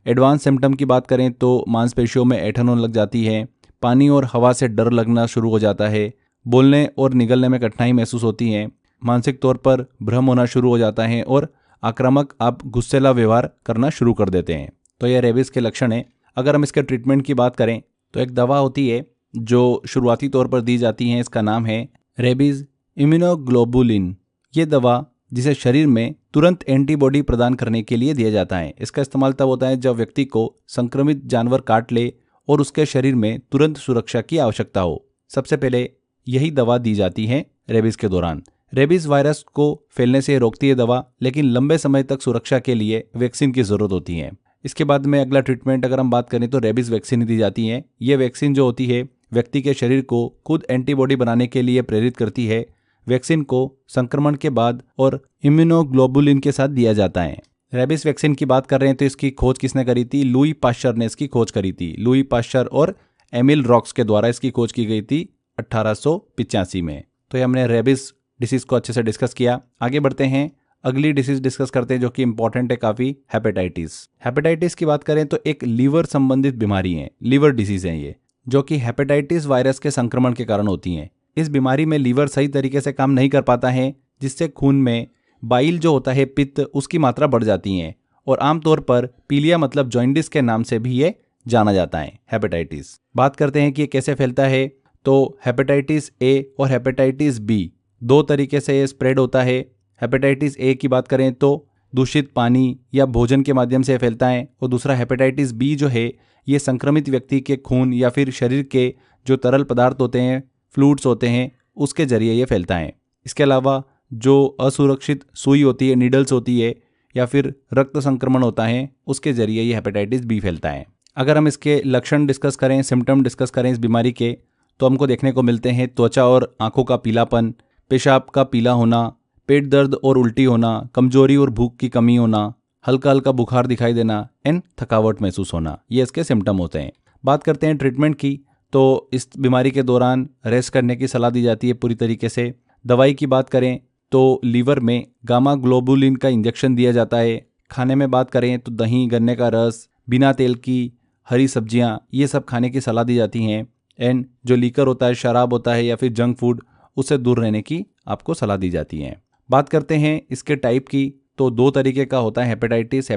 एडवांस सिम्टम की बात करें तो मांसपेशियों में ऐंठन होने लग जाती है, पानी और हवा से डर लगना शुरू हो जाता है, बोलने और निगलने में कठिनाई महसूस होती है, मानसिक तौर पर भ्रम होना शुरू हो जाता है और आक्रामक आप गुस्सेला व्यवहार करना शुरू कर देते हैं। तो यह रेबीज के लक्षण है। अगर हम इसके ट्रीटमेंट की बात करें तो एक दवा होती है जो शुरुआती तौर पर दी जाती है, इसका नाम है रेबीज इम्यूनोग्लोबुलिन। ये दवा जिसे शरीर में तुरंत एंटीबॉडी प्रदान करने के लिए दिया जाता है। इसका इस्तेमाल तब होता है जब व्यक्ति को संक्रमित जानवर काट ले और उसके शरीर में तुरंत सुरक्षा की आवश्यकता हो। सबसे पहले यही दवा दी जाती है रेबीज के दौरान। रेबीज वायरस को फैलने से रोकती है दवा, लेकिन लंबे समय तक सुरक्षा के लिए वैक्सीन की जरूरत होती है। इसके बाद में अगला ट्रीटमेंट अगर हम बात करें तो रेबीज वैक्सीन दी जाती है। ये वैक्सीन जो होती है व्यक्ति के शरीर को खुद एंटीबॉडी बनाने के लिए प्रेरित करती है। वैक्सीन को संक्रमण के बाद और इम्यूनोग्लोबुलिन के साथ दिया जाता है। रेबीज वैक्सीन की बात कर रहे हैं तो इसकी खोज किसने करी थी? लुई पाश्चर ने इसकी खोज करी थी। लुई पाश्चर और एमिल रॉक्स के द्वारा इसकी खोज की गई थी 1885 में। तो ये हमने रेबीज डिसीज को अच्छे से डिस्कस किया। आगे बढ़ते हैं, अगली डिसीज डिस्कस करते हैं जो कि इंपॉर्टेंट है काफ़ी, हेपेटाइटिस। हेपेटाइटिस की बात करें तो एक लीवर संबंधित बीमारी है, लीवर डिसीज है ये, जो कि हेपेटाइटिस वायरस के संक्रमण के कारण होती है। इस बीमारी में लीवर सही तरीके से काम नहीं कर पाता है, जिससे खून में बाइल जो होता है, पित्त, उसकी मात्रा बढ़ जाती है और आमतौर पर पीलिया मतलब जॉइंडिस के नाम से भी ये जाना जाता है हेपेटाइटिस। बात करते हैं कि ये कैसे फैलता है, तो हेपेटाइटिस ए और हेपेटाइटिस बी दो तरीके से ये स्प्रेड होता है। हेपेटाइटिस ए की बात करें तो दूषित पानी या भोजन के माध्यम से फैलता है, और दूसरा हेपेटाइटिस बी जो है ये संक्रमित व्यक्ति के खून या फिर शरीर के जो तरल पदार्थ होते हैं फ्लूइड्स होते हैं उसके जरिए ये फैलता है। इसके अलावा जो असुरक्षित सुई होती है, नीडल्स होती है, या फिर रक्त संक्रमण होता है, उसके जरिए ये हेपेटाइटिस बी फैलता है। अगर हम इसके लक्षण डिस्कस करें, सिम्टम डिस्कस करें इस बीमारी के, तो हमको देखने को मिलते हैं त्वचा और आंखों का पीलापन, पेशाब का पीला होना, पेट दर्द और उल्टी होना, कमजोरी और भूख की कमी होना, हल्का हल्का बुखार दिखाई देना एंड थकावट महसूस होना, ये इसके सिम्टम होते हैं। बात करते हैं ट्रीटमेंट की, तो इस बीमारी के दौरान रेस्ट करने की सलाह दी जाती है पूरी तरीके से। दवाई की बात करें तो लीवर में गामा ग्लोबुलिन का इंजेक्शन दिया जाता है। खाने में बात करें तो दही, गन्ने का रस, बिना तेल की हरी सब्जियां, ये सब खाने की सलाह दी जाती हैं। एंड जो लीकर होता है, शराब होता है या फिर जंक फूड, उससे दूर रहने की आपको सलाह दी जाती है। बात करते हैं इसके टाइप की, तो 2 तरीके का होता है हेपेटाइटिस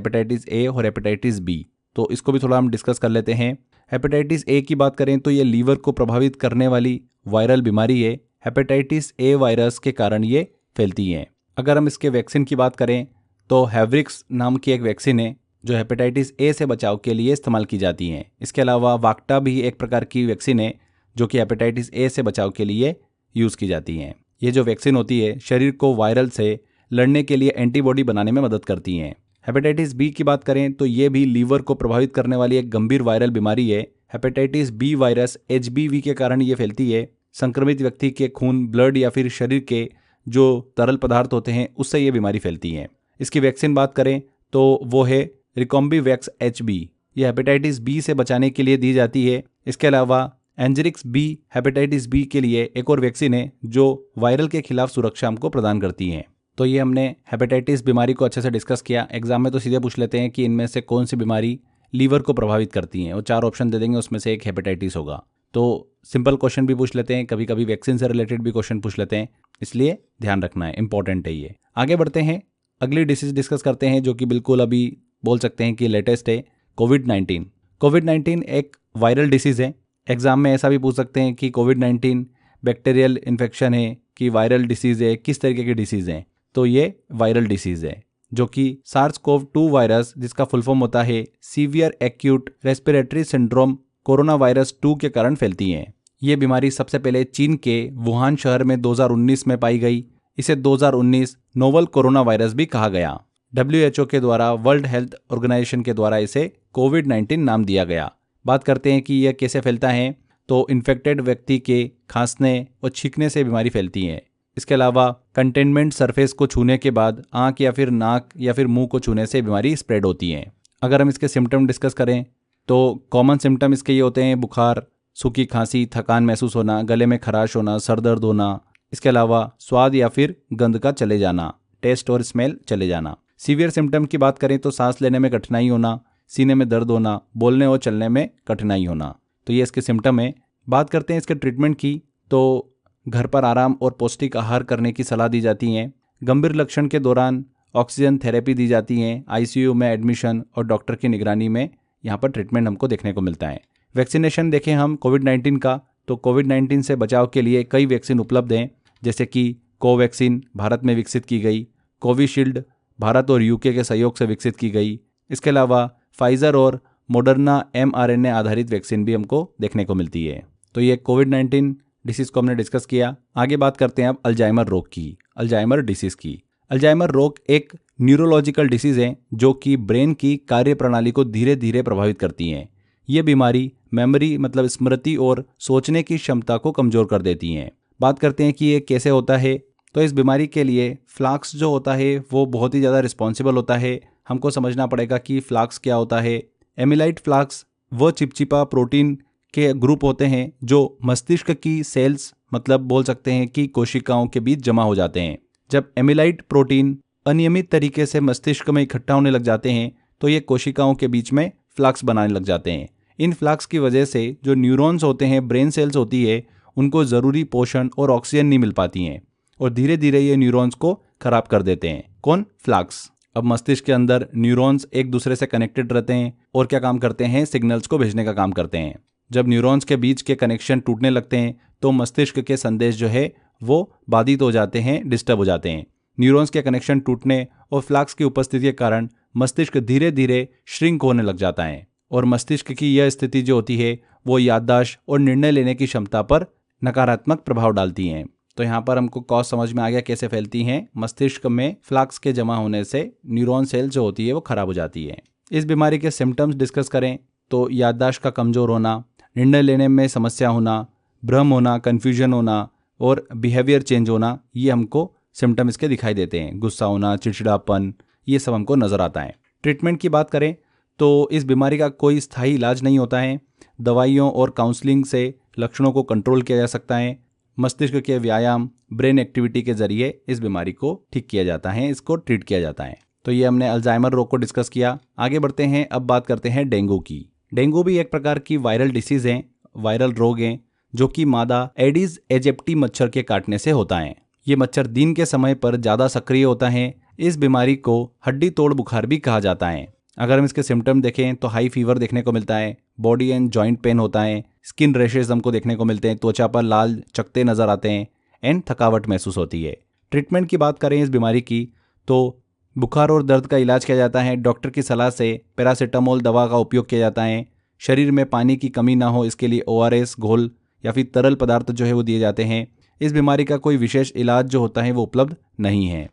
ए और हेपेटाइटिस बी। तो इसको भी थोड़ा हम डिस्कस कर लेते हैं। हेपेटाइटिस ए की बात करें तो ये लीवर को प्रभावित करने वाली वायरल बीमारी है। हेपेटाइटिस ए वायरस के कारण ये फैलती है। अगर हम इसके वैक्सीन की बात करें तो हैवरिक्स नाम की एक वैक्सीन है जो हेपेटाइटिस ए से बचाव के लिए इस्तेमाल की जाती है। इसके अलावा वाक्टा भी एक प्रकार की वैक्सीन है जो कि हेपेटाइटिस ए से बचाव के लिए यूज़ की जाती हैं। ये जो वैक्सीन होती है शरीर को वायरल से लड़ने के लिए एंटीबॉडी बनाने में मदद करती हैं। हेपेटाइटिस बी की बात करें तो ये भी लीवर को प्रभावित करने वाली एक गंभीर वायरल बीमारी है। हेपेटाइटिस बी वायरस HBV के कारण ये फैलती है। संक्रमित व्यक्ति के खून, ब्लड या फिर शरीर के जो तरल पदार्थ होते हैं उससे ये बीमारी फैलती है। इसकी वैक्सीन बात करें तो वो है रिकॉम्बिवैक्स HB। ये हेपेटाइटिस बी से बचाने के लिए दी जाती है। इसके अलावा एंजेरिक्स बी हेपेटाइटिस बी के लिए एक और वैक्सीन है जो वायरल के खिलाफ सुरक्षा हमको प्रदान करती है। तो ये हमने हेपेटाइटिस बीमारी को अच्छे से डिस्कस किया। एग्जाम में तो सीधे पूछ लेते हैं कि इनमें से कौन सी बीमारी लीवर को प्रभावित करती है, और 4 ऑप्शन दे देंगे, उसमें से एक हेपेटाइटिस होगा। तो सिंपल क्वेश्चन भी पूछ लेते हैं, कभी कभी वैक्सीन से रिलेटेड भी क्वेश्चन पूछ लेते हैं, इसलिए ध्यान रखना है, इंपॉर्टेंट है ये। आगे बढ़ते हैं, अगली डिसीज डिस्कस करते हैं जो कि बिल्कुल अभी बोल सकते हैं कि लेटेस्ट है, कोविड-19। कोविड-19 एक वायरल डिसीज़ है। एग्जाम में ऐसा भी पूछ सकते हैं कि कोविड-19 बैक्टीरियल इन्फेक्शन है कि वायरल डिसीज़ है, किस तरीके की डिसीज़ है। तो ये वायरल डिसीज़ है जो कि SARS-CoV-2 वायरस, जिसका फुल फॉर्म होता है severe acute respiratory syndrome corona virus 2 के कारण फैलती है। ये बीमारी सबसे पहले चीन के वुहान शहर में 2019 में पाई गई। इसे 2019 नोवल कोरोना वायरस भी कहा गया। WHO के द्वारा, वर्ल्ड हेल्थ ऑर्गेनाइजेशन के द्वारा इसे कोविड-19 नाम दिया गया। बात करते हैं कि यह कैसे फैलता है, तो इन्फेक्टेड व्यक्ति के खांसने और छींकने से बीमारी फैलती है। इसके अलावा कंटेनमेंट सरफेस को छूने के बाद आंख या फिर नाक या फिर मुंह को छूने से बीमारी स्प्रेड होती है। अगर हम इसके सिम्टम डिस्कस करें तो कॉमन सिम्टम इसके ये होते हैं: बुखार, सूखी खांसी, थकान महसूस होना, गले में खराश होना, सर दर्द होना। इसके अलावा स्वाद या फिर गंध का चले जाना, टेस्ट और स्मेल चले जाना। सीवियर सिम्टम की बात करें तो सांस लेने में कठिनाई होना, सीने में दर्द होना, बोलने और चलने में कठिनाई होना। तो ये इसके सिम्टम है। बात करते हैं इसके ट्रीटमेंट की, तो घर पर आराम और पौष्टिक आहार करने की सलाह दी जाती है। गंभीर लक्षण के दौरान ऑक्सीजन थेरेपी दी जाती है। ICU में एडमिशन और डॉक्टर की निगरानी में यहाँ पर ट्रीटमेंट हमको देखने को मिलता है। वैक्सीनेशन देखें हम कोविड-19 का, तो कोविड-19 से बचाव के लिए कई वैक्सीन उपलब्ध हैं, जैसे कि कोवैक्सीन भारत में विकसित की गई, कोविशील्ड भारत और UK के सहयोग से विकसित की गई। इसके अलावा फाइजर और मॉडर्ना mRNA आधारित वैक्सीन भी हमको देखने को मिलती है। तो ये कोविड-19 डिसीज़ को हमने डिस्कस किया। आगे बात करते हैं अब अल्जाइमर रोग की, अल्जाइमर डिसीज़ की। अल्जाइमर रोग एक न्यूरोलॉजिकल डिसीज़ है जो कि ब्रेन की कार्यप्रणाली को धीरे धीरे प्रभावित करती हैं। ये बीमारी मेमोरी मतलब स्मृति और सोचने की क्षमता को कमज़ोर कर देती हैं। बात करते हैं कि ये कैसे होता है, तो इस बीमारी के लिए फ्लाक्स जो होता है वो बहुत ही ज़्यादा रिस्पॉन्सिबल होता है। हमको समझना पड़ेगा कि फ्लाक्स क्या होता है। एमिलाइड फ्लाक्स वो चिपचिपा प्रोटीन के ग्रुप होते हैं जो मस्तिष्क की सेल्स मतलब बोल सकते हैं कि कोशिकाओं के बीच जमा हो जाते हैं। जब एमिलाइड प्रोटीन अनियमित तरीके से मस्तिष्क में इकट्ठा होने लग जाते हैं तो ये कोशिकाओं के बीच में फ्लाक्स बनाने लग जाते हैं। इन फ्लाक्स की वजह से जो न्यूरॉन्स होते हैं, ब्रेन सेल्स होती है, उनको ज़रूरी पोषण और ऑक्सीजन नहीं मिल पाती हैं और धीरे धीरे ये न्यूरॉन्स को खराब कर देते हैं। कौन? फ्लाक्स। अब मस्तिष्क के अंदर न्यूरॉन्स एक दूसरे से कनेक्टेड रहते हैं और क्या काम करते हैं? सिग्नल्स को भेजने का काम करते हैं। जब न्यूरॉन्स के बीच के कनेक्शन टूटने लगते हैं तो मस्तिष्क के संदेश जो है वो बाधित हो जाते हैं, डिस्टर्ब हो जाते हैं। न्यूरॉन्स के कनेक्शन टूटने और फ्लाक्स की उपस्थिति के कारण मस्तिष्क धीरे धीरे श्रिंक होने लग जाता है और मस्तिष्क की यह स्थिति जो होती है वो याददाश्त और निर्णय लेने की क्षमता पर नकारात्मक प्रभाव डालती हैं। तो यहाँ पर हमको कॉज समझ में आ गया कैसे फैलती हैं। मस्तिष्क में फ्लाक्स के जमा होने से न्यूरॉन सेल जो होती है वो खराब हो जाती है। इस बीमारी के सिम्टम्स डिस्कस करें तो याददाश्त का कमज़ोर होना, निर्णय लेने में समस्या होना, भ्रम होना, कन्फ्यूजन होना और बिहेवियर चेंज होना, ये हमको सिम्टम इसके दिखाई देते हैं। गुस्सा होना, चिड़चिड़ापन, ये सब हमको नज़र आता है। ट्रीटमेंट की बात करें तो इस बीमारी का कोई स्थायी इलाज नहीं होता है। दवाइयों और काउंसलिंग से लक्षणों को कंट्रोल किया जा सकता है। मस्तिष्क के व्यायाम, ब्रेन एक्टिविटी के जरिए इस बीमारी को ठीक किया जाता है, इसको ट्रीट किया जाता है। तो ये हमने अल्जाइमर रोग को डिस्कस किया। आगे बढ़ते हैं, अब बात करते हैं डेंगू की। डेंगू भी एक प्रकार की वायरल डिसीज़ है, वायरल रोग है, जो कि मादा एडिस एजिप्टी मच्छर के काटने से होता है। ये मच्छर दिन के समय पर ज़्यादा सक्रिय होता है। इस बीमारी को हड्डी तोड़ बुखार भी कहा जाता है। अगर हम इसके सिम्टम देखें तो हाई फीवर देखने को मिलता है, बॉडी एंड जॉइंट पेन होता है, स्किन रैशेज हमको देखने को मिलते हैं, त्वचा पर लाल चकत्ते नज़र आते हैं एंड थकावट महसूस होती है। ट्रीटमेंट की बात करें इस बीमारी की तो बुखार और दर्द का इलाज किया जाता है। डॉक्टर की सलाह से पैरासीटामोल दवा का उपयोग किया जाता है। शरीर में पानी की कमी ना हो इसके लिए ORS घोल या फिर तरल पदार्थ जो है वो दिए जाते हैं। इस बीमारी का कोई विशेष इलाज जो होता है वो उपलब्ध नहीं है।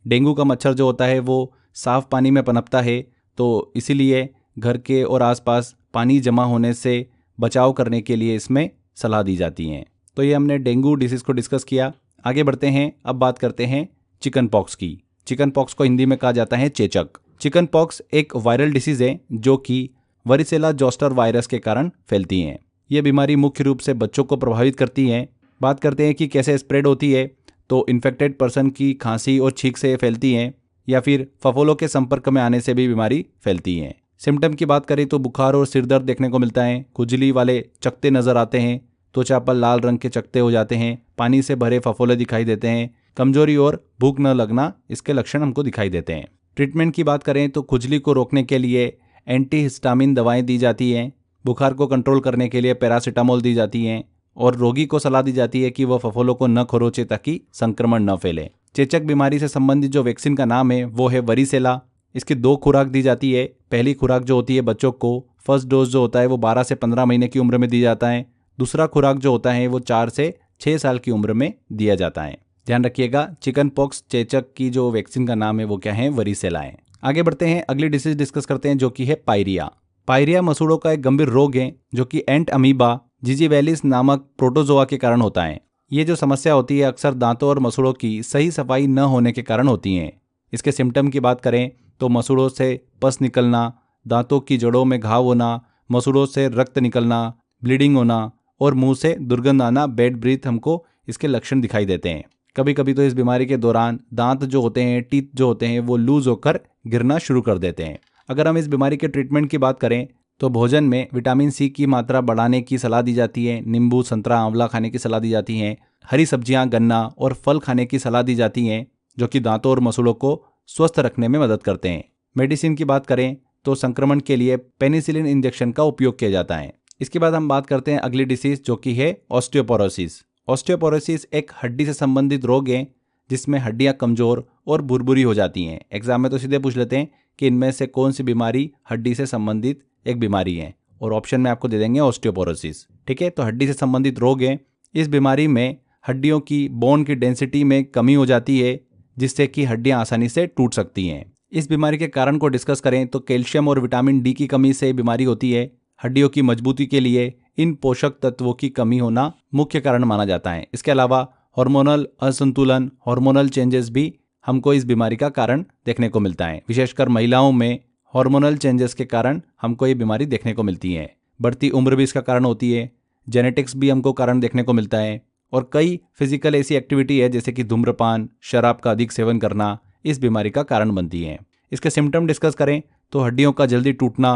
डेंगू का मच्छर जो होता है वो साफ़ पानी में पनपता है, तो इसीलिए घर के और आसपास पानी जमा होने से बचाव करने के लिए इसमें सलाह दी जाती है। तो ये हमने डेंगू डिसीज़ को डिस्कस किया। आगे बढ़ते हैं, अब बात करते हैं चिकन पॉक्स की। चिकन पॉक्स को हिंदी में कहा जाता है चेचक। चिकन पॉक्स एक वायरल डिसीज़ है जो कि वरिसेला जोस्टर वायरस के कारण फैलती हैं। ये बीमारी मुख्य रूप से बच्चों को प्रभावित करती है। बात करते हैं कि कैसे स्प्रेड होती है, तो इन्फेक्टेड पर्सन की खांसी और छींक से फैलती हैं या फिर फफोलों के संपर्क में आने से भी बीमारी फैलती है। सिम्टम की बात करें तो बुखार और सिर दर्द देखने को मिलता है, खुजली वाले चकत्ते नज़र आते हैं, त्वचा पर लाल रंग के चकत्ते हो जाते हैं, पानी से भरे फफोले दिखाई देते हैं, कमजोरी और भूख न लगना इसके लक्षण हमको दिखाई देते हैं। ट्रीटमेंट की बात करें तो खुजली को रोकने के लिए एंटीहिस्टामिन दवाएं दी जाती हैं, बुखार को कंट्रोल करने के लिए पैरासीटामोल दी जाती हैं और रोगी को सलाह दी जाती है कि वह फफोलों को न खरोचे ताकि संक्रमण न फैले। चेचक बीमारी से संबंधित जो वैक्सीन का नाम है वो है वरिसेला। इसकी 2 खुराक दी जाती है। पहली खुराक जो होती है बच्चों को फर्स्ट डोज जो होता है वो 12 से 15 महीने की उम्र में दी जाता है। दूसरा खुराक जो होता है वो 4 से 6 साल की उम्र में दिया जाता है। ध्यान रखिएगा, चिकन पॉक्स चेचक की जो वैक्सीन का नाम है वो क्या है, वरिसेला है। आगे बढ़ते हैं, अगली डिसीज डिस्कस करते हैं जो कि है पायरिया। पायरिया मसूड़ों का एक गंभीर रोग है जो कि एंट अमीबा जिजीवेलिस नामक प्रोटोजोआ के कारण होता है। ये जो समस्या होती है अक्सर दांतों और मसूड़ों की सही सफाई न होने के कारण होती हैं। इसके सिम्टम की बात करें तो मसूड़ों से पस निकलना, दांतों की जड़ों में घाव होना, मसूड़ों से रक्त निकलना, ब्लीडिंग होना और मुंह से दुर्गंध आना, बैड ब्रीथ हमको इसके लक्षण दिखाई देते हैं। कभी कभी तो इस बीमारी के दौरान दांत जो होते हैं, टीथ जो होते हैं वो लूज होकर गिरना शुरू कर देते हैं। अगर हम इस बीमारी के ट्रीटमेंट की बात करें तो भोजन में विटामिन सी की मात्रा बढ़ाने की सलाह दी जाती है। नींबू, संतरा, आंवला खाने की सलाह दी जाती है। हरी सब्जियां, गन्ना और फल खाने की सलाह दी जाती हैं जो कि दांतों और मसूड़ों को स्वस्थ रखने में मदद करते हैं। मेडिसिन की बात करें तो संक्रमण के लिए पेनिसिलिन इंजेक्शन का उपयोग किया जाता है। इसके बाद हम बात करते हैं अगली डिसीज जो कि है ऑस्टियोपोरोसिस। ऑस्टियोपोरोसिस एक हड्डी से संबंधित रोग है जिसमें हड्डियां कमजोर और भुरभुरी हो जाती हैं। एग्जाम में तो सीधे पूछ लेते हैं कि इनमें से कौन सी बीमारी हड्डी से संबंधित एक बीमारी है, और ऑप्शन में आपको दे देंगे ऑस्टियोपोरोसिस। ठीक है, तो हड्डी से संबंधित रोग है। इस बीमारी में हड्डियों की बोन की डेंसिटी में कमी हो जाती है जिससे कि हड्डियां आसानी से टूट सकती हैं। इस बीमारी के कारण को डिस्कस करें तो कैल्शियम और विटामिन डी की कमी से बीमारी होती है। हड्डियों की मजबूती के लिए इन पोषक तत्वों की कमी होना मुख्य कारण माना जाता है। इसके अलावा हार्मोनल असंतुलन, हार्मोनल चेंजेस भी हमको इस बीमारी का कारण देखने को मिलता है। विशेषकर महिलाओं में हार्मोनल चेंजेस के कारण हमको ये बीमारी देखने को मिलती है। बढ़ती उम्र भी इसका कारण होती है। जेनेटिक्स भी हमको कारण देखने को मिलता है और कई फिजिकल ऐसी एक्टिविटी है जैसे कि धूम्रपान, शराब का अधिक सेवन करना इस बीमारी का कारण बनती है। इसके सिम्टम डिस्कस करें तो हड्डियों का जल्दी टूटना,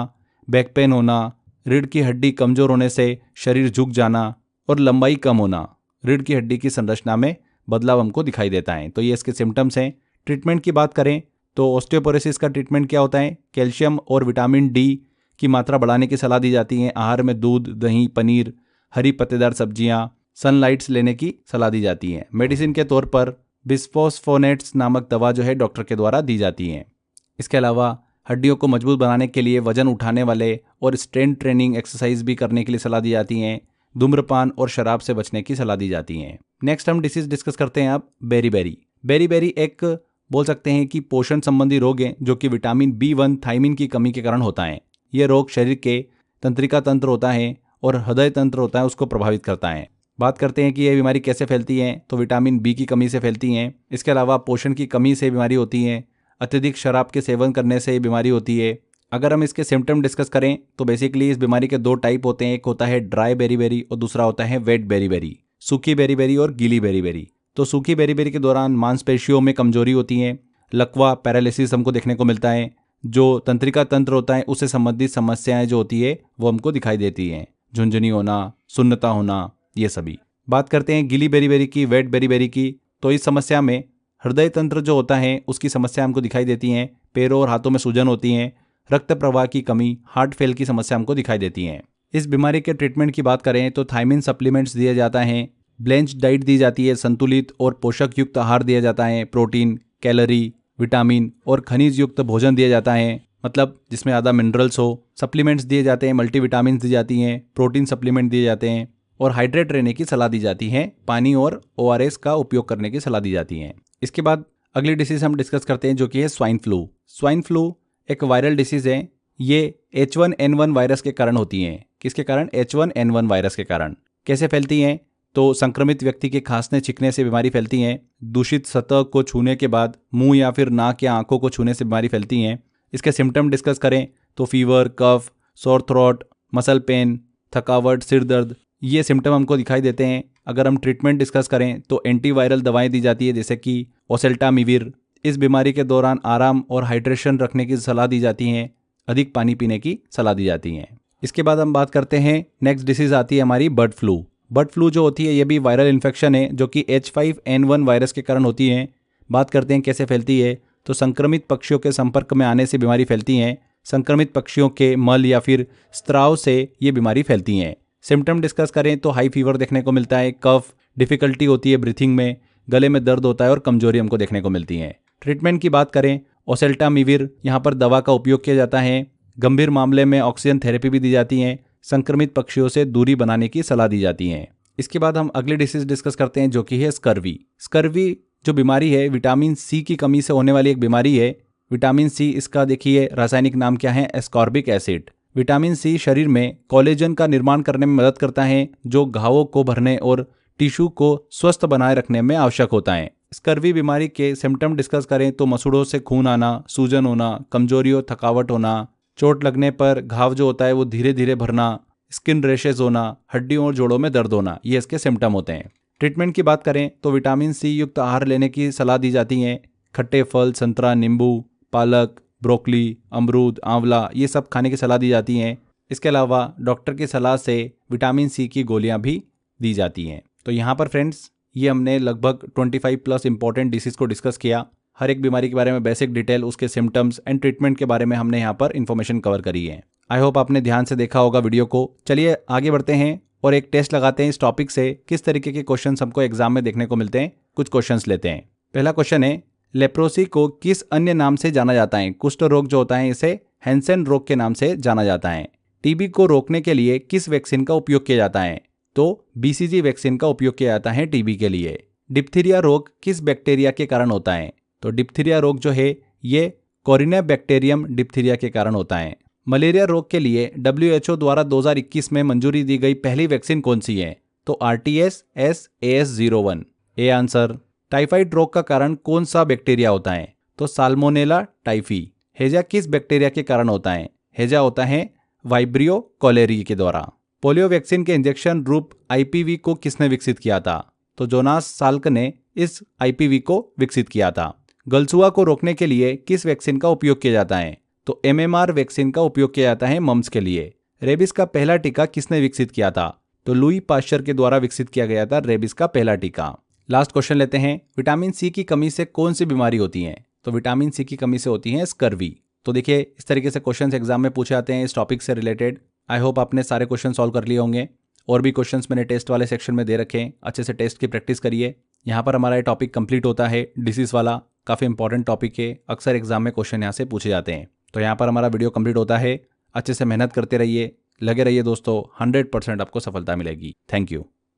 बैक पेन होना, रीढ़ की हड्डी कमजोर होने से शरीर झुक जाना और लंबाई कम होना, रीढ़ की हड्डी की संरचना में बदलाव हमको दिखाई देता है। तो ये इसके सिम्टम्स हैं। ट्रीटमेंट की बात करें तो ऑस्टियोपोरोसिस का ट्रीटमेंट क्या होता है, कैल्शियम और विटामिन डी की मात्रा बढ़ाने की सलाह दी जाती है। आहार में दूध, दही, पनीर, हरी पत्तेदार सब्जियां, सनलाइट्स लेने की सलाह दी जाती है। मेडिसिन के तौर पर बिस्फोस्फोनेट्स नामक दवा जो है डॉक्टर के द्वारा दी जाती है। इसके अलावा हड्डियों को मजबूत बनाने के लिए वजन उठाने वाले और स्ट्रेंथ ट्रेनिंग एक्सरसाइज भी करने के लिए सलाह दी जाती हैं। धूम्रपान और शराब से बचने की सलाह दी जाती है। नेक्स्ट हम डिसीज डिस्कस करते हैं अब बेरीबेरी। बेरीबेरी एक बोल सकते हैं कि पोषण संबंधी रोग है जो कि विटामिन B1 थायमिन की कमी के कारण होता है। ये रोग शरीर के तंत्रिका तंत्र होता है और हृदय तंत्र होता है उसको प्रभावित करता है। बात करते हैं कि ये बीमारी कैसे फैलती है, तो विटामिन B की कमी से फैलती हैं। इसके अलावा पोषण की कमी से बीमारी होती है। अत्यधिक शराब के सेवन करने से बीमारी होती है। अगर हम इसके सिम्टम डिस्कस करें तो बेसिकली इस बीमारी के 2 टाइप होते हैं, एक होता है ड्राई बेरीबेरी और दूसरा होता है वेट बेरीबेरी, सूखी बेरीबेरी और गीली बेरीबेरी। तो सूखी बेरीबेरी के दौरान मांसपेशियों में कमजोरी होती है, लकवा पैरालिसिस हमको देखने को मिलता है, जो तंत्रिका तंत्र होता है उससे संबंधित समस्याएं जो होती है वो हमको दिखाई देती हैं, झुंझुनी होना, सुन्नता होना, ये सभी। बात करते हैं गीली बेरीबेरी की, वेट बेरीबेरी की, तो इस समस्या में हृदय तंत्र जो होता है उसकी समस्या हमको दिखाई देती हैं, पैरों और हाथों में सूजन होती है, रक्त प्रवाह की कमी, हार्ट फेल की समस्या हमको दिखाई देती है। इस बीमारी के ट्रीटमेंट की बात करें तो थायमिन सप्लीमेंट्स दिया जाता है, ब्लेंच डाइट दी जाती है, संतुलित और पोषक युक्त आहार दिया जाता है, प्रोटीन, कैलोरी, विटामिन और खनिज युक्त भोजन दिया जाता है, मतलब जिसमें ज़्यादा मिनरल्स हो। सप्लीमेंट्स दिए जाते हैं, मल्टीविटामिन दी जाती हैं, प्रोटीन सप्लीमेंट दिए जाते हैं और हाइड्रेट रहने की सलाह दी जाती है, पानी और ORS का उपयोग करने की सलाह दी जाती है। इसके बाद अगली डिसीज हम डिस्कस करते हैं जो कि है स्वाइन फ्लू। स्वाइन फ्लू एक वायरल डिसीज है। ये H1N1 वायरस के कारण होती हैं। किसके कारण? H1N1 वायरस के कारण। कैसे फैलती हैं? तो संक्रमित व्यक्ति के खांसने छिंकने से बीमारी फैलती हैं, दूषित सतह को छूने के बाद मुंह या फिर नाक या आंखों को छूने से बीमारी फैलती हैं। इसके सिम्टम डिस्कस करें तो फीवर, कफ, सोर थ्रोट, मसल पेन, थकावट, सिर दर्द, ये सिम्टम हमको दिखाई देते हैं। अगर हम ट्रीटमेंट डिस्कस करें तो एंटीवायरल दवाएं दी जाती है जैसे कि ओसेल्टामिविर। इस बीमारी के दौरान आराम और हाइड्रेशन रखने की सलाह दी जाती है, अधिक पानी पीने की सलाह दी जाती है। इसके बाद हम बात करते हैं, नेक्स्ट डिसीज आती है हमारी बर्ड फ्लू। बर्ड फ्लू जो होती है ये भी वायरल इन्फेक्शन है जो कि H5N1 वायरस के कारण होती है। बात करते हैं कैसे फैलती है, तो संक्रमित पक्षियों के संपर्क में आने से बीमारी फैलती है। संक्रमित पक्षियों के मल या फिर स्त्राव से ये बीमारी फैलती है। सिम्टम डिस्कस करें तो हाई फीवर देखने को मिलता है, कफ, डिफिकल्टी होती है ब्रीथिंग में, गले में दर्द होता है और कमजोरी हमको देखने को मिलती है। ट्रीटमेंट की बात करें, ओसेल्टामिविर यहाँ पर दवा का उपयोग किया जाता है। गंभीर मामले में ऑक्सीजन थेरेपी भी दी जाती है। संक्रमित पक्षियों से दूरी बनाने की सलाह दी जाती है। इसके बाद हम अगली डिसीज डिस्कस करते हैं जो कि है स्कर्वी। स्कर्वी जो बीमारी है विटामिन C की कमी से होने वाली एक बीमारी है। विटामिन C, इसका देखिए रासायनिक नाम क्या है, एस्कॉर्बिक एसिड। विटामिन C शरीर में कोलेजन का निर्माण करने में मदद करता है जो घावों को भरने और टिश्यू को स्वस्थ बनाए रखने में आवश्यक होता है। स्कर्वी बीमारी के सिम्टम डिस्कस करें तो मसूड़ों से खून आना, सूजन होना, कमजोरी और थकावट होना, चोट लगने पर घाव जो होता है वो धीरे धीरे भरना, स्किन रैशेज होना, हड्डियों और जोड़ों में दर्द होना, ये इसके सिम्टम होते हैं। ट्रीटमेंट की बात करें तो विटामिन C युक्त आहार लेने की सलाह दी जाती है। खट्टे फल, संतरा, नींबू, पालक, ब्रोकली, अमरूद, आंवला, ये सब खाने की सलाह दी जाती हैं। इसके अलावा डॉक्टर की सलाह से विटामिन C की गोलियां भी दी जाती हैं। तो यहाँ पर फ्रेंड्स ये हमने लगभग 25+ इंपॉर्टेंट डिसीज को डिस्कस किया। हर एक बीमारी के बारे में बेसिक डिटेल, उसके सिम्टम्स एंड ट्रीटमेंट के बारे में हमने यहाँ पर इन्फॉर्मेशन कवर करी है। आई होप आपने ध्यान से देखा होगा वीडियो को। चलिए आगे बढ़ते हैं और एक टेस्ट लगाते हैं इस टॉपिक से किस तरीके के क्वेश्चंस हमको एग्जाम में देखने को मिलते हैं। कुछ क्वेश्चंस लेते हैं। पहला क्वेश्चन है, लेप्रोसी को किस अन्य नाम से जाना जाता है? कुष्ठ रोग जो होता है इसे हैंसेन रोग के नाम से जाना जाता है। टीबी को रोकने के लिए किस वैक्सीन का उपयोग किया जाता है? तो BCG वैक्सीन का उपयोग किया जाता है टीबी के लिए। डिप्थीरिया रोग किस बैक्टीरिया के कारण होता है? तो डिप्थीरिया रोग जो है ये कोरिनेबैक्टीरियम डिप्थीरिया के कारण होता है। मलेरिया रोग के लिए WHO द्वारा 2021 में मंजूरी दी गई पहली वैक्सीन कौन सी है? तो RTS-AS01 ए आंसर। टाइफाइड रोग का कारण कौन सा बैक्टीरिया होता है? तो साल्मोनेला टाइफी। हैजा किस बैक्टीरिया के कारण होता है? हैजा होता है वाइब्रियो कोलेरी के द्वारा। पोलियो वैक्सीन के इंजेक्शन रूप IPV को किसने विकसित किया था? तो जोनास साल्क ने इस IPV को विकसित किया था। गलसुआ को रोकने के लिए किस वैक्सीन का उपयोग किया जाता है? तो MMR वैक्सीन का उपयोग किया जाता है मम्स के लिए। रेबिस का पहला टीका किसने विकसित किया था? तो लुई पाश्चर के द्वारा विकसित किया गया था रेबिस का पहला टीका। लास्ट क्वेश्चन लेते हैं, विटामिन C की कमी से कौन सी बीमारी होती है? तो विटामिन C की कमी से होती है स्कर्वी। तो देखिए इस तरीके से क्वेश्चंस एग्जाम में पूछे जाते हैं इस टॉपिक से रिलेटेड। आई होप आपने सारे क्वेश्चन सॉल्व कर लिए होंगे। और भी क्वेश्चंस मैंने टेस्ट वाले सेक्शन में दे रखे हैं, अच्छे से टेस्ट की प्रैक्टिस करिए। यहाँ पर हमारा ये टॉपिक कंप्लीट होता है। डिसीज वाला काफ़ी इंपॉर्टेंट टॉपिक है, अक्सर एग्जाम में क्वेश्चन यहाँ से पूछे जाते हैं। तो यहाँ पर हमारा वीडियो कंप्लीट होता है। अच्छे से मेहनत करते रहिए, लगे रहिए दोस्तों, 100% आपको सफलता मिलेगी। Thank you.